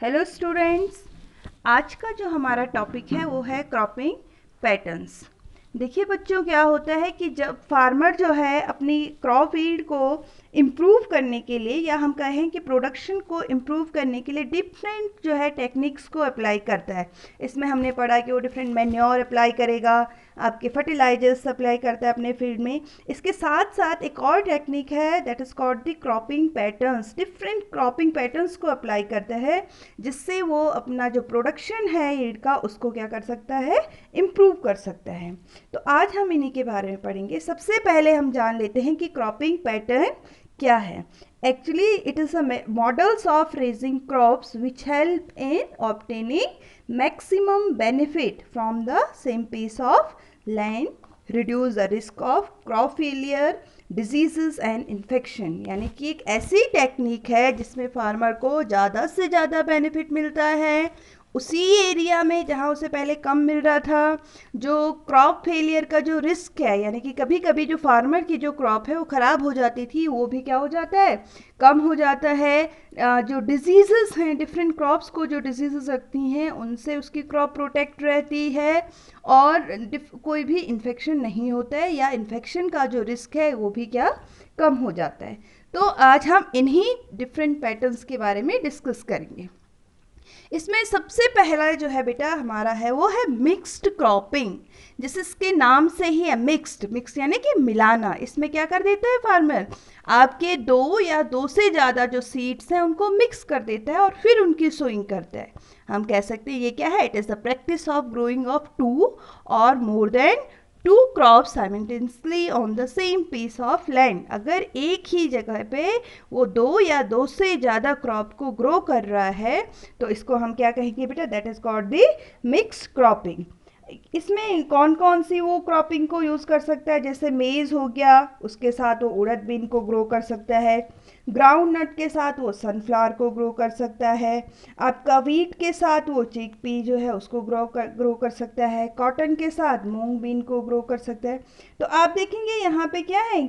Hello students. आज का जो हमारा टॉपिक है वो है क्रॉपिंग पैटर्न्स। देखिए बच्चों, क्या होता है कि जब फार्मर जो है अपनी क्रॉप यील्ड को इम्प्रूव करने के लिए, या हम कहें कि प्रोडक्शन को इम्प्रूव करने के लिए डिफरेंट जो है टेक्निक्स को अप्लाई करता है। इसमें हमने पढ़ा कि वो डिफरेंट मैन्योर अप्लाई करेगा, आपके फर्टिलाइजर्स अप्लाई करता है अपने फील्ड में। इसके साथ साथ एक और टेक्निक है that is called the cropping patterns. Different cropping patterns को अप्लाई करता है जिससे वो अपना जो प्रोडक्शन है यील्ड का उसको क्या कर सकता है, इम्प्रूव कर सकता है। तो आज हम इन्हीं के बारे में पढ़ेंगे। सबसे पहले हम जान लेते हैं कि क्रॉपिंग पैटर्न क्या है। Actually it is a models of raising crops which help in obtaining maximum benefit from the same piece of land, reduce the risk of crop failure, disease and infection. यानी कि एक ऐसी technique है जिसमें farmer को ज़्यादा से ज़्यादा बेनिफिट मिलता है उसी एरिया में जहाँ उसे पहले कम मिल रहा था। जो क्रॉप फेलियर का जो रिस्क है, यानी कि कभी कभी जो फार्मर की जो क्रॉप है वो ख़राब हो जाती थी, वो भी क्या हो जाता है, कम हो जाता है। जो डिजीज़ हैं, डिफरेंट क्रॉप्स को जो डिजीज़ रखती हैं उनसे उसकी क्रॉप प्रोटेक्ट रहती है, और कोई भी इन्फेक्शन नहीं होता है, या इन्फेक्शन का जो रिस्क है वो भी क्या कम हो जाता है। तो आज हम इन्हीं डिफरेंट पैटर्न्स के बारे में डिस्कस करेंगे। इसमें सबसे पहला जो है बेटा हमारा है वो है मिक्स्ड क्रॉपिंग। जैसे इसके नाम से ही है मिक्स्ड, मिक्स यानी कि मिलाना। इसमें क्या कर देता है फार्मर, आपके दो या दो से ज़्यादा जो सीड्स हैं उनको मिक्स कर देता है और फिर उनकी सोइंग करता है। हम कह सकते हैं ये क्या है, it is the practice of growing of two और more than two crop simultaneously on the same piece of land. अगर एक ही जगह पे वो दो या दो से ज़्यादा क्रॉप को ग्रो कर रहा है तो इसको हम क्या कहेंगे बेटा, that is called the mix cropping. इसमें कौन कौन सी वो क्रॉपिंग को यूज़ कर सकता है, जैसे मेज़ हो गया, उसके साथ वो उड़द बीन को ग्रो कर सकता है। ग्राउंड नट के साथ वो सनफ्लावर को ग्रो कर सकता है। आपका वीट के साथ वो चिक पी जो है उसको ग्रो कर सकता है। कॉटन के साथ मूंग बीन को ग्रो कर सकता है। तो आप देखेंगे यहाँ पे क्या है,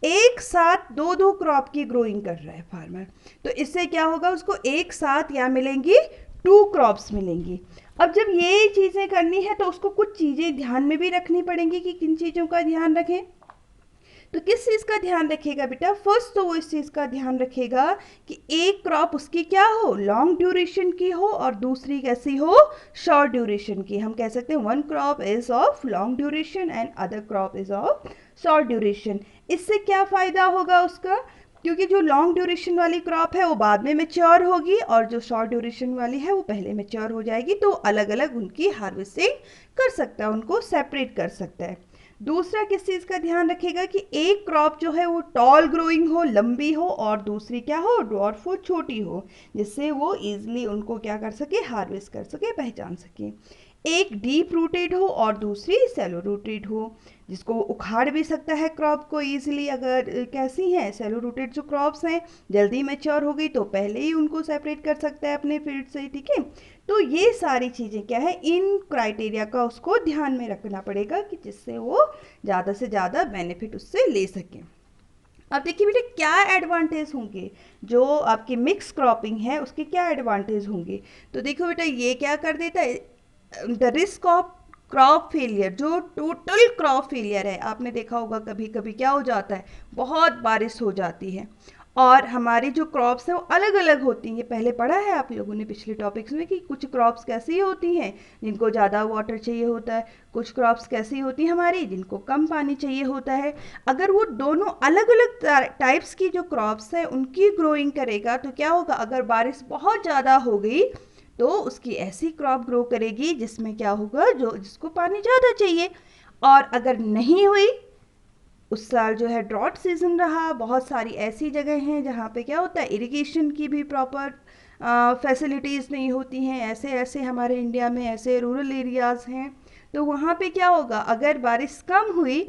एक साथ दो दो क्रॉप की ग्रोइंग कर रहा है फार्मर। तो इससे क्या होगा, उसको एक साथ क्या मिलेंगी, टू क्रॉप्स मिलेंगी। अब जब ये चीज़ें करनी है तो उसको कुछ चीज़ें ध्यान में भी रखनी पड़ेंगी कि किन चीज़ों का ध्यान रखें। तो किस चीज़ का ध्यान रखेगा बेटा, फर्स्ट तो वो इस चीज़ का ध्यान रखेगा कि एक क्रॉप उसकी क्या हो, लॉन्ग ड्यूरेशन की हो, और दूसरी कैसी हो, शॉर्ट ड्यूरेशन की। हम कह सकते हैं one crop is of long duration and other crop is of short duration. इससे क्या फ़ायदा होगा उसका, क्योंकि जो लॉन्ग ड्यूरेशन वाली क्रॉप है वो बाद में मैच्योर होगी और जो शॉर्ट ड्यूरेशन वाली है वो पहले मैच्योर हो जाएगी, तो अलग अलग उनकी हार्वेस्टिंग कर सकता है, उनको सेपरेट कर सकता है। दूसरा किस चीज़ का ध्यान रखेगा कि एक क्रॉप जो है वो टॉल ग्रोइंग हो, लंबी हो, और दूसरी क्या हो, ड्वार्फ हो, छोटी हो, जिससे वो ईजिली उनको क्या कर सके, हार्वेस्ट कर सके, पहचान सके। एक डीप रूटेड हो और दूसरी सेलो रूटेड हो, जिसको वो उखाड़ भी सकता है क्रॉप को ईजिली। अगर कैसी हैं सेलो रूटेड जो क्रॉप्स हैं, जल्दी मैच्योर हो गई तो पहले ही उनको सेपरेट कर सकता है अपने फील्ड से, ठीक है। तो ये सारी चीज़ें क्या है, इन क्राइटेरिया का उसको ध्यान में रखना पड़ेगा कि जिससे वो ज़्यादा से ज़्यादा बेनिफिट उससे ले सकें। अब देखिए बेटे क्या एडवांटेज होंगे, जो आपकी मिक्स क्रॉपिंग है उसके क्या एडवांटेज होंगे। तो देखो बेटा ये क्या कर देता है, the risk of crop failure, जो टोटल क्रॉप फेलियर है, आपने देखा होगा कभी कभी क्या हो जाता है, बहुत बारिश हो जाती है और हमारी जो क्रॉप्स हैं वो अलग अलग होती हैं। ये पहले पढ़ा है आप लोगों ने पिछले टॉपिक्स में कि कुछ क्रॉप्स कैसी होती हैं जिनको ज़्यादा वाटर चाहिए होता है, कुछ क्रॉप्स कैसी होती हैं हमारी जिनको कम पानी चाहिए होता है। अगर वो दोनों अलग अलग टाइप्स की जो क्रॉप्स हैं उनकी ग्रोइंग करेगा तो क्या होगा, अगर बारिश बहुत ज़्यादा हो गई तो उसकी ऐसी क्रॉप ग्रो करेगी जिसमें क्या होगा, जो जिसको पानी ज़्यादा चाहिए। और अगर नहीं हुई, उस साल जो है ड्रॉट सीजन रहा, बहुत सारी ऐसी जगह हैं जहाँ पे क्या होता है, इरिगेशन की भी प्रॉपर फैसिलिटीज़ नहीं होती हैं। ऐसे ऐसे हमारे इंडिया में ऐसे रूरल एरियाज़ हैं, तो वहाँ पे क्या होगा, अगर बारिश कम हुई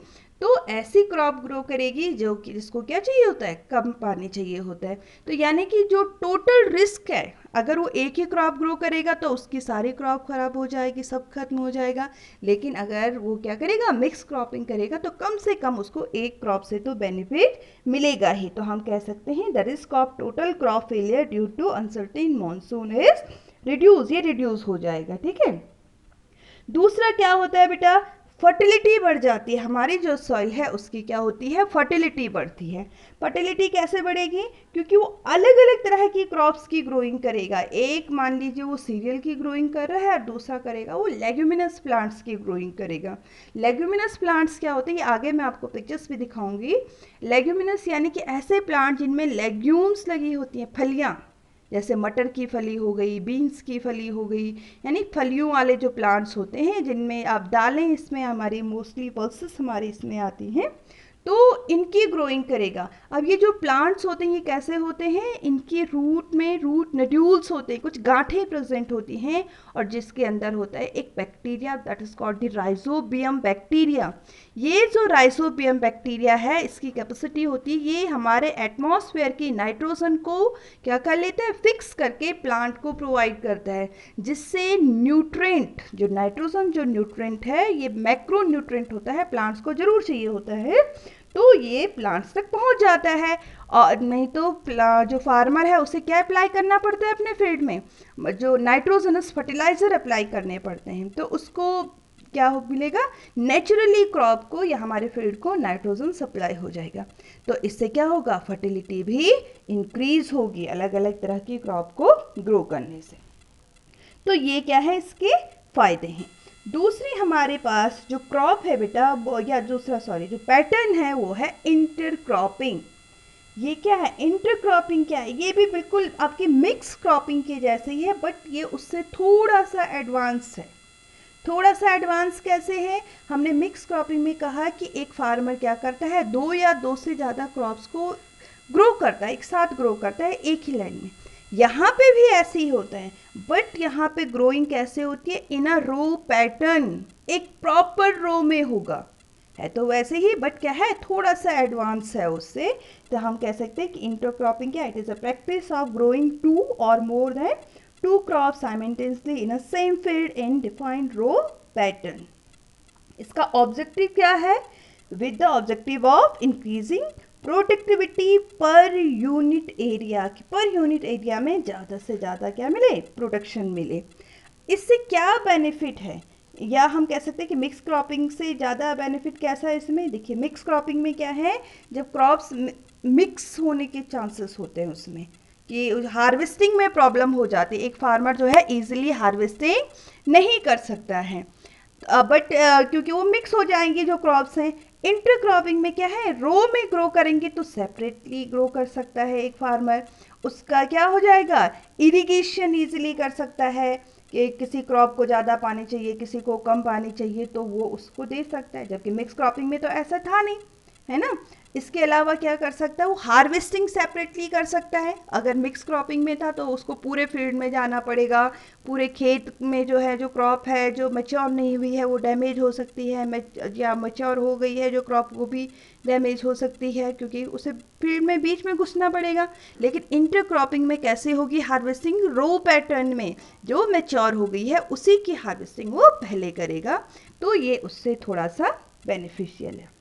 तो ऐसी क्रॉप ग्रो करेगी जो कि जिसको क्या चाहिए होता है, कम पानी चाहिए होता है। तो यानी कि जो टोटल रिस्क है, अगर वो एक ही क्रॉप ग्रो करेगा तो उसकी सारी क्रॉप खराब हो जाएगी, सब खत्म हो जाएगा। लेकिन अगर वो क्या करेगा, मिक्स क्रॉपिंग करेगा, तो कम से कम उसको एक क्रॉप से तो बेनिफिट मिलेगा ही। तो हम कह सकते हैं the risk of total crop failure due to uncertain monsoon is reduce, ये रिड्यूस हो जाएगा। ठीक है। दूसरा क्या होता है बेटा, फर्टिलिटी बढ़ जाती है। हमारी जो सॉइल है उसकी क्या होती है, फर्टिलिटी बढ़ती है। फर्टिलिटी कैसे बढ़ेगी, क्योंकि वो अलग अलग तरह की क्रॉप्स की ग्रोइंग करेगा। एक मान लीजिए वो सीरियल की ग्रोइंग कर रहा है और दूसरा करेगा वो लेग्यूमिनस प्लांट्स की ग्रोइंग करेगा। लेग्यूमिनस प्लांट्स क्या होते हैं, ये आगे मैं आपको पिक्चर्स भी दिखाऊंगी। लेग्यूमिनस यानी कि ऐसे प्लांट जिनमें लेग्यूम्स लगी होती हैं, फलियाँ, जैसे मटर की फली हो गई, बीन्स की फली हो गई, यानी फलियों वाले जो प्लांट्स होते हैं जिनमें आप दालें, इसमें हमारी मोस्टली पल्सेस हमारी इसमें आती हैं, तो इनकी ग्रोइंग करेगा। अब ये जो प्लांट्स होते हैं ये कैसे होते हैं, इनकी रूट में रूट नड्यूल्स होते हैं, कुछ गांठें प्रेजेंट होती हैं, और जिसके अंदर होता है एक bacteria, that is called the rhizobium bacteria. ये जो राइजोबियम बैक्टीरिया है, इसकी कैपेसिटी होती है, ये हमारे एटमॉस्फेयर की नाइट्रोजन को क्या कर लेता है, फिक्स करके प्लांट को प्रोवाइड करता है, जिससे न्यूट्रेंट, जो नाइट्रोजन जो न्यूट्रेंट है, ये मैक्रो न्यूट्रेंट होता है, प्लांट्स को जरूर चाहिए होता है, तो ये प्लांट्स तक पहुंच जाता है। और नहीं तो जो फार्मर है उसे क्या अप्लाई करना पड़ता है अपने फील्ड में, जो नाइट्रोजनस फर्टिलाइजर अप्लाई करने पड़ते हैं, तो उसको क्या मिलेगा, नेचुरली क्रॉप को या हमारे फील्ड को नाइट्रोजन सप्लाई हो जाएगा। तो इससे क्या होगा, फर्टिलिटी भी इंक्रीज होगी अलग अलग तरह की क्रॉप को ग्रो करने से। तो ये क्या है, इसके फायदे हैं। दूसरी हमारे पास जो क्रॉप है बेटा, या दूसरा जो पैटर्न है वो है इंटरक्रॉपिंग। ये क्या है, इंटरक्रॉपिंग क्या है, ये भी बिल्कुल आपकी मिक्स क्रॉपिंग के जैसे ही है, बट ये उससे थोड़ा सा एडवांस है। थोड़ा सा एडवांस कैसे है, हमने मिक्स क्रॉपिंग में कहा कि एक फार्मर क्या करता है, दो या दो से ज़्यादा क्रॉप्स को ग्रो करता है, एक साथ ग्रो करता है एक ही लाइन में। यहाँ पे भी ऐसे ही होता है, बट यहाँ पे ग्रोइंग कैसे होती है, इन अ रो पैटर्न, एक प्रॉपर रो में होगा, है तो वैसे ही, बट क्या है, थोड़ा सा एडवांस है उससे। तो हम कह सकते हैं कि इंटरक्रॉपिंग क्या, it is a practice of growing two और more than two crop simultaneously in a same field in defined row pattern. इसका ऑब्जेक्टिव क्या है, with the objective of increasing productivity per unit area, per unit area में ज़्यादा से ज़्यादा क्या मिले, प्रोडक्शन मिले। इससे क्या बेनिफिट है, या हम कह सकते हैं कि मिक्स क्रॉपिंग से ज़्यादा बेनिफिट कैसा है इसमें। देखिए मिक्स क्रॉपिंग में क्या है, जब क्रॉप्स मिक्स होने के चांसेस होते हैं उसमें कि हार्वेस्टिंग में प्रॉब्लम हो जाती है, एक फार्मर जो है इजीली हार्वेस्टिंग नहीं कर सकता है, बट क्योंकि वो मिक्स हो जाएंगी जो क्रॉप्स हैं। इंटरक्रॉपिंग में क्या है, रो में ग्रो करेंगे तो सेपरेटली ग्रो कर सकता है एक फार्मर, उसका क्या हो जाएगा, इरिगेशन इजीली कर सकता है, कि किसी क्रॉप को ज़्यादा पानी चाहिए, किसी को कम पानी चाहिए, तो वो उसको दे सकता है, जबकि मिक्स क्रॉपिंग में तो ऐसा था नहीं, है ना। इसके अलावा क्या कर सकता है, वो हार्वेस्टिंग सेपरेटली कर सकता है। अगर मिक्स क्रॉपिंग में था तो उसको पूरे फील्ड में जाना पड़ेगा, पूरे खेत में जो है, जो क्रॉप है जो मैच्योर नहीं हुई है वो डैमेज हो सकती है, या मैच्योर हो गई है जो क्रॉप वो भी डैमेज हो सकती है, क्योंकि उसे फील्ड में बीच में घुसना पड़ेगा। लेकिन इंटरक्रॉपिंग में कैसे होगी हार्वेस्टिंग, रो पैटर्न में जो मैच्योर हो गई है उसी की हार्वेस्टिंग वो पहले करेगा, तो ये उससे थोड़ा सा बेनिफिशियल है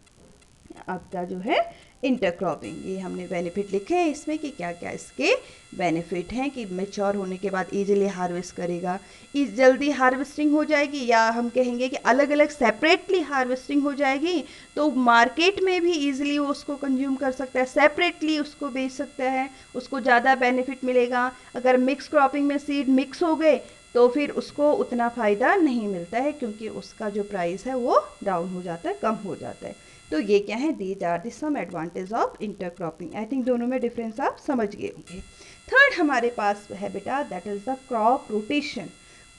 आपका जो है इंटरक्रॉपिंग। ये हमने बेनिफिट लिखे हैं इसमें कि क्या क्या इसके बेनिफिट हैं, कि मैच्योर होने के बाद इजीली हार्वेस्ट करेगा, जल्दी हार्वेस्टिंग हो जाएगी, या हम कहेंगे कि अलग अलग सेपरेटली हार्वेस्टिंग हो जाएगी, तो मार्केट में भी इजीली वो उसको कंज्यूम कर सकता है, सेपरेटली उसको बेच सकता है, उसको ज़्यादा बेनिफिट मिलेगा। अगर मिक्स क्रॉपिंग में सीड मिक्स हो गए तो फिर उसको उतना फ़ायदा नहीं मिलता है, क्योंकि उसका जो प्राइस है वो डाउन हो जाता है, कम हो जाता है। तो ये क्या है, these are the some advantage of intercropping. I think दोनों में डिफरेंस आप समझ गए होंगे। थर्ड हमारे पास है बेटा, that is the crop rotation.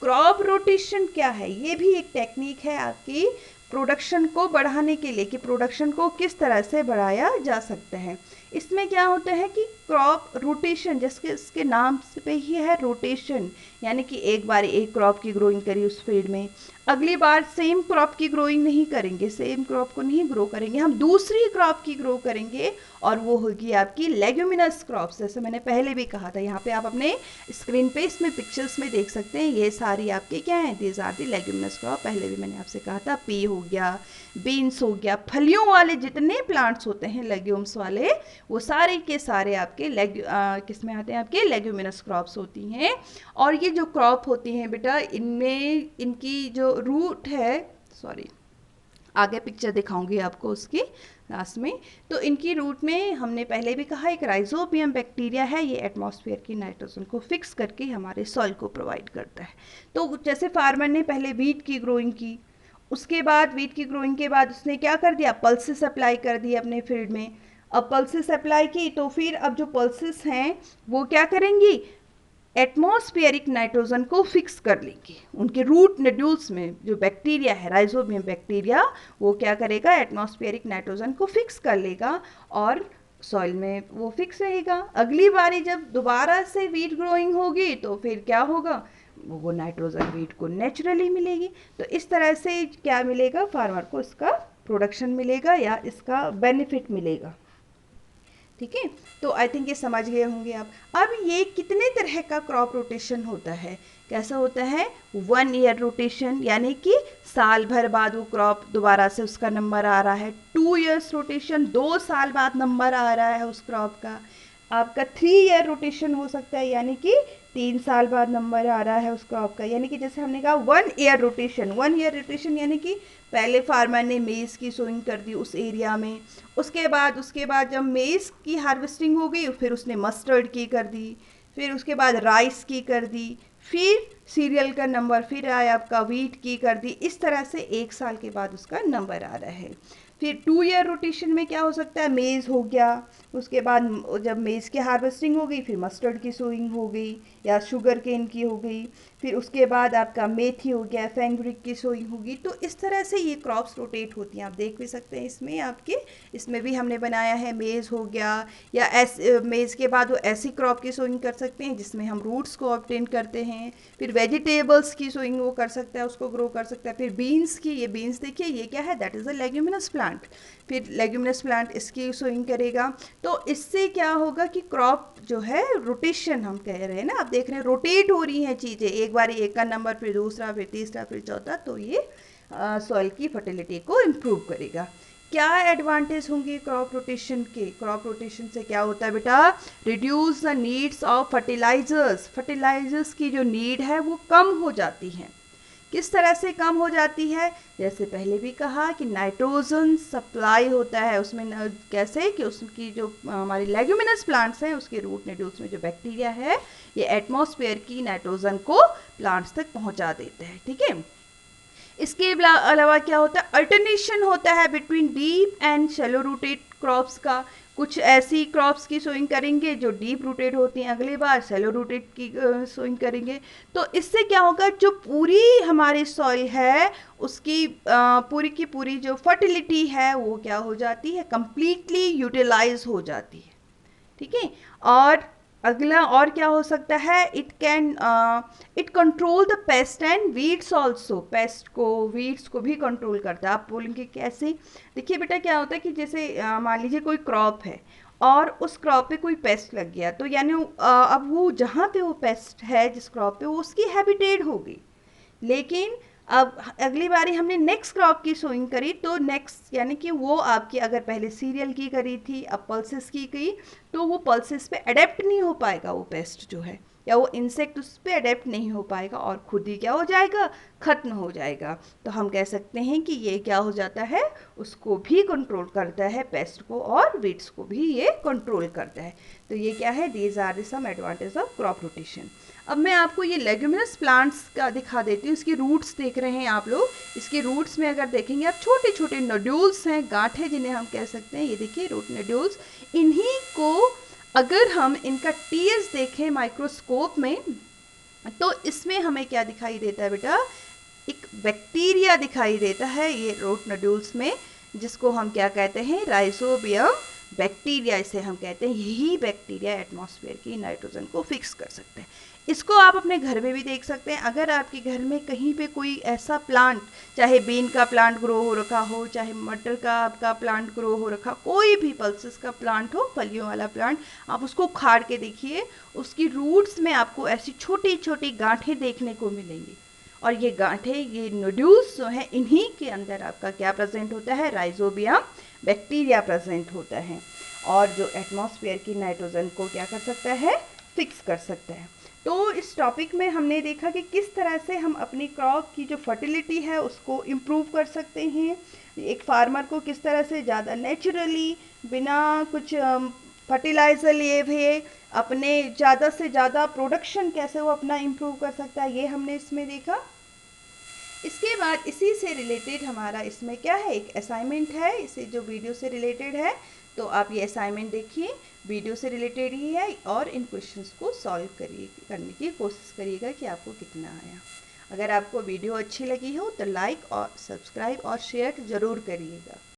Crop rotation क्या है, ये भी एक टेक्निक है आपकी प्रोडक्शन को बढ़ाने के लिए कि प्रोडक्शन को किस तरह से बढ़ाया जा सकता है। इसमें क्या होता है कि क्रॉप रोटेशन, जिसके इसके नाम से पे ही है रोटेशन, यानी कि एक बार एक क्रॉप की ग्रोइंग करी उस फील्ड में, अगली बार सेम क्रॉप की ग्रोइंग नहीं करेंगे, सेम क्रॉप को नहीं ग्रो करेंगे, हम दूसरी क्रॉप की ग्रो करेंगे और वो होगी आपकी लेग्यूमिनस क्रॉप्स। जैसे मैंने पहले भी कहा था, यहाँ पे आप अपने स्क्रीन पे इसमें पिक्चर्स में देख सकते हैं, ये सारी आपके क्या हैं, these are the leguminous crop. पहले भी मैंने आपसे कहा था, पी हो गया, बीन्स हो गया, फलियों वाले जितने प्लांट्स होते हैं लेग्यूम्स वाले, वो सारे के सारे आपके किस में आते हैं, आपके लेग्यूमिनस क्रॉप्स होती हैं। और ये जो क्रॉप होती हैं बेटा, इनमें इनकी जो रूट है, सॉरी आगे पिक्चर दिखाऊंगी आपको उसकी लास्ट में, तो इनकी रूट में हमने पहले भी कहा एक राइजोबियम बैक्टीरिया है, ये एटमॉस्फेयर की नाइट्रोजन को फिक्स करके हमारे सॉइल को प्रोवाइड करता है। तो जैसे फार्मर ने पहले वीट की ग्रोइंग की, उसके बाद वीट की ग्रोइंग के बाद उसने क्या कर दिया, पल्सेस अप्लाई कर दिए अपने फील्ड में। अब पल्सेस अप्लाई की तो फिर अब जो पल्सेस हैं वो क्या करेंगी, एटमॉस्फेरिक नाइट्रोजन को फिक्स कर लेंगे। उनके रूट नोड्यूल्स में जो बैक्टीरिया है, राइजोबियम बैक्टीरिया, वो क्या करेगा, एटमॉस्फेरिक नाइट्रोजन को फिक्स कर लेगा और सॉइल में वो फिक्स रहेगा। अगली बारी जब दोबारा से वीट ग्रोइंग होगी तो फिर क्या होगा, वो नाइट्रोजन वीट को नेचुरली मिलेगी। तो इस तरह से क्या मिलेगा, फार्मर को इसका प्रोडक्शन मिलेगा या इसका बेनिफिट मिलेगा। ठीक है, तो आई थिंक ये समझ गए होंगे आप। अब ये कितने तरह का क्रॉप रोटेशन होता है, कैसा होता है, 1 ईयर रोटेशन, यानी कि साल भर बाद वो क्रॉप दोबारा से उसका नंबर आ रहा है। 2 ईयर्स रोटेशन, 2 साल बाद नंबर आ रहा है उस क्रॉप का। आपका 3 ईयर रोटेशन हो सकता है, यानी कि 3 साल बाद नंबर आ रहा है उस क्रॉप का। यानी कि जैसे हमने कहा 1 ईयर रोटेशन, 1 ईयर रोटेशन यानी कि पहले फार्मर ने मेज़ की सोइंग कर दी उस एरिया में, उसके बाद जब मेज़ की हार्वेस्टिंग हो गई फिर उसने मस्टर्ड की कर दी, फिर उसके बाद राइस की कर दी, फिर सीरियल का नंबर फिर आया आपका वीट की कर दी। इस तरह से 1 साल के बाद उसका नंबर आ रहा है। फिर 2 ईयर रोटेशन में क्या हो सकता है, मेज़ हो गया, उसके बाद जब मेज़ की हार्वेस्टिंग हो गई फिर मस्टर्ड की सोइंग हो गई या शुगर केन की हो गई, फिर उसके बाद आपका मेथी हो गया, फेंगब्रिक की सोइंग होगी। तो इस तरह से ये क्रॉप्स रोटेट होती हैं। आप देख भी सकते हैं इसमें आपके, इसमें भी हमने बनाया है, मेज़ हो गया, या मेज़ के बाद वो ऐसी क्रॉप की सोइंग कर सकते हैं जिसमें हम रूट्स को ऑब्टेन करते हैं। फिर वेजिटेबल्स की सोइंग वो कर सकता है, उसको ग्रो कर सकता है। फिर बीन्स की, ये बीन्स देखिए ये क्या है, that is a leguminous plant. फिर लेग्यूमिनस प्लांट इसकी सोइंग करेगा। तो इससे क्या होगा कि क्रॉप जो है रोटेशन हम कह रहे हैं ना, आप देख रहे हैं रोटेट हो रही हैं चीज़ें, एक बार एक का नंबर, फिर दूसरा, फिर तीसरा, फिर चौथा, तो ये सॉइल की फर्टिलिटी को इम्प्रूव करेगा। क्या एडवांटेज होंगे क्रॉप रोटेशन के, क्रॉप रोटेशन से क्या होता है बेटा, reduce the needs of fertilizers, fertilizers की जो नीड है वो कम हो जाती है। किस तरह से कम हो जाती है, जैसे पहले भी कहा कि नाइट्रोजन सप्लाई होता है उसमें, कैसे कि उसकी जो हमारी लेग्यूमिनस प्लांट्स हैं उसके रूट नोड्यूल्स में जो बैक्टीरिया है ये एटमॉस्फेयर की नाइट्रोजन को प्लांट्स तक पहुंचा देते हैं। ठीक है, इसके अलावा क्या होता है, अल्टरनेशन होता है between deep and shallow rooted crops का। कुछ ऐसी क्रॉप्स की सोइंग करेंगे जो डीप रूटेड होती हैं, अगली बार शैलो रूटेड की सोइंग करेंगे। तो इससे क्या होगा, जो पूरी हमारी सॉइल है उसकी पूरी की पूरी जो फर्टिलिटी है वो क्या हो जाती है, कंप्लीटली यूटिलाइज हो जाती है। ठीक है, और अगला और क्या हो सकता है, it control the paste and weeds also, paste को वीड्स को भी कंट्रोल करता है। आप बोलेंगे कैसे, देखिए बेटा क्या होता है कि जैसे मान लीजिए कोई क्रॉप है और उस क्रॉप पे कोई पेस्ट लग गया, तो यानी अब वो जहाँ पे वो पेस्ट है जिस क्रॉप पे, वो उसकी हैबिटेट हो गई। लेकिन अब अगली बारी हमने नेक्स्ट क्रॉप की सोइंग करी, तो नेक्स्ट यानी कि वो आपकी अगर पहले सीरियल की करी थी, अब पल्सेस की गई, तो वो पल्सेस पे अडेप्ट नहीं हो पाएगा वो पेस्ट जो है, या वो इंसेक्ट उस पर अडेप्ट नहीं हो पाएगा और खुद ही क्या हो जाएगा, ख़त्म हो जाएगा। तो हम कह सकते हैं कि ये क्या हो जाता है, उसको भी कंट्रोल करता है, पेस्ट को और वीड्स को भी ये कंट्रोल करता है। तो ये क्या है, these are some advantage of crop rotation. अब मैं आपको ये लेग्यूमिनस प्लांट्स का दिखा देती हूँ। इसके रूट्स देख रहे हैं आप लोग, इसके रूट्स में अगर देखेंगे आप छोटे छोटे नोड्यूल्स हैं, गांठें जिन्हें हम कह सकते हैं, ये देखिए रूट नोड्यूल्स। इन्हीं को अगर हम इनका टीएस देखें माइक्रोस्कोप में, तो इसमें हमें क्या दिखाई देता है बेटा, एक बैक्टीरिया दिखाई देता है ये रूट नोड्यूल्स में, जिसको हम क्या कहते हैं, राइजोबियम बैक्टीरिया इसे हम कहते हैं। यही बैक्टीरिया एटमॉस्फेयर की नाइट्रोजन को फिक्स कर सकते हैं। इसको आप अपने घर में भी देख सकते हैं। अगर आपके घर में कहीं पे कोई ऐसा प्लांट, चाहे बीन का प्लांट ग्रो हो रखा हो, चाहे मटर का आपका प्लांट ग्रो हो रखा, कोई भी पल्सेस का प्लांट हो, फलियों वाला प्लांट, आप उसको उखाड़ के देखिए, उसकी रूट्स में आपको ऐसी छोटी छोटी गांठें देखने को मिलेंगी। और ये गांठें, ये नोड्यूल्स जो हैं, इन्हीं के अंदर आपका क्या प्रेजेंट होता है, राइजोबियम बैक्टीरिया प्रेजेंट होता है, और जो एटमॉस्फेयर की नाइट्रोजन को क्या कर सकता है, फिक्स कर सकता है। तो इस टॉपिक में हमने देखा कि किस तरह से हम अपनी क्रॉप की जो फर्टिलिटी है उसको इम्प्रूव कर सकते हैं, एक फार्मर को किस तरह से ज़्यादा नेचुरली, बिना कुछ फर्टिलाइज़र लिए हुए, अपने ज़्यादा से ज़्यादा प्रोडक्शन कैसे वो अपना इम्प्रूव कर सकता है, ये हमने इसमें देखा। इसके बाद इसी से रिलेटेड हमारा इसमें क्या है, एक असाइनमेंट है, इसे जो वीडियो से रिलेटेड है, तो आप ये असाइनमेंट देखिए, वीडियो से रिलेटेड ही है, और इन क्वेश्चंस को सॉल्व करने की कोशिश करिएगा कि आपको कितना आया। अगर आपको वीडियो अच्छी लगी हो तो लाइक और सब्सक्राइब और शेयर ज़रूर करिएगा।